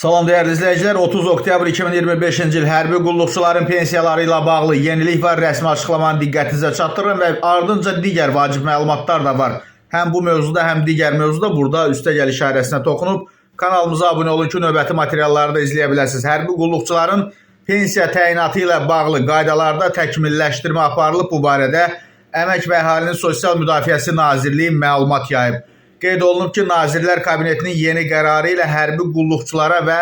Salam değerli izleyiciler, 30 oktyabr 2025-ci il hərbi qulluqçuların pensiyaları ilə bağlı yenilik var, rəsmi açıqlamanı diqqətinizə çatdırırım və ardınca digər vacib məlumatlar da var. Həm bu mövzuda, həm digər mövzuda burada üstəgəl işarəsinə toxunub kanalımıza abunə olun ki, növbəti materialları da izləyə biləsiniz. Hərbi qulluqçuların pensiya təyinatı ilə bağlı qaydalarda təkmilləşdirmə aparılıb. Bu barədə Əmək və Əhalinin Sosial Müdafiəsi Nazirliyi məlumat yayıb. Qeyd olunub ki, Nazirlər Kabinetinin yeni qərarı ilə hərbi qulluqçulara və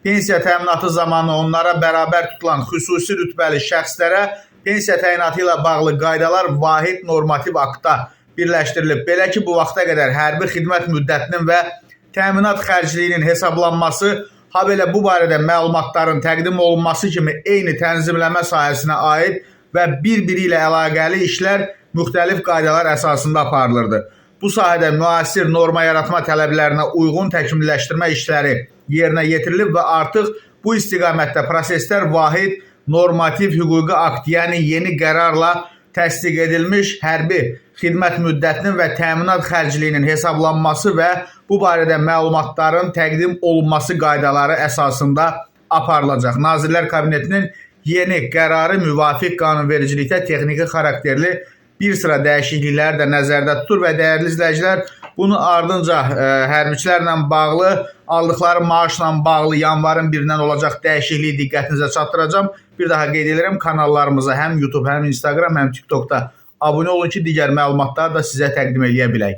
pensiya təminatı zamanı onlara bərabər tutulan xüsusi rütbəli şəxslərə pensiya təyinatı ilə bağlı qaydalar vahid normativ aktda birləşdirilib. Belə ki, bu vaxta qədər hərbi xidmət müddətinin və təminat xərcliyinin hesablanması, habelə bu barədə məlumatların təqdim olunması kimi eyni tənzimləmə sahəsinə aid və bir-biri ilə əlaqəli işlər müxtəlif qaydalar əsasında aparılırdı. Bu sahədə müasir norma yaratma tələblərinə uyğun təkmilləşdirmə işləri yerinə yetirilib və artıq bu istiqamətdə proseslər vahid normativ hüquqi akt, yəni yeni qərarla təsdiq edilmiş hərbi xidmət müddətinin və təminat xərcliyinin hesablanması və bu barədə məlumatların təqdim olunması qaydaları əsasında aparılacaq. Nazirlər Kabinetinin yeni qərarı müvafiq qanunvericilikdə texniki xarakterli bir sıra dəyişiklikləri də nəzərdə tutur və dəyərli izləyicilər, bunu ardınca hərbiçilərlə bağlı, aldıqları maaşla bağlı yanvarın 1-dən olacaq dəyişikliyi diqqətinizə çatdıracağım. Bir daha qeyd edirəm, kanallarımıza həm YouTube, həm Instagram, həm TikTokda abunə olun ki, digər məlumatları da sizə təqdim edə bilək.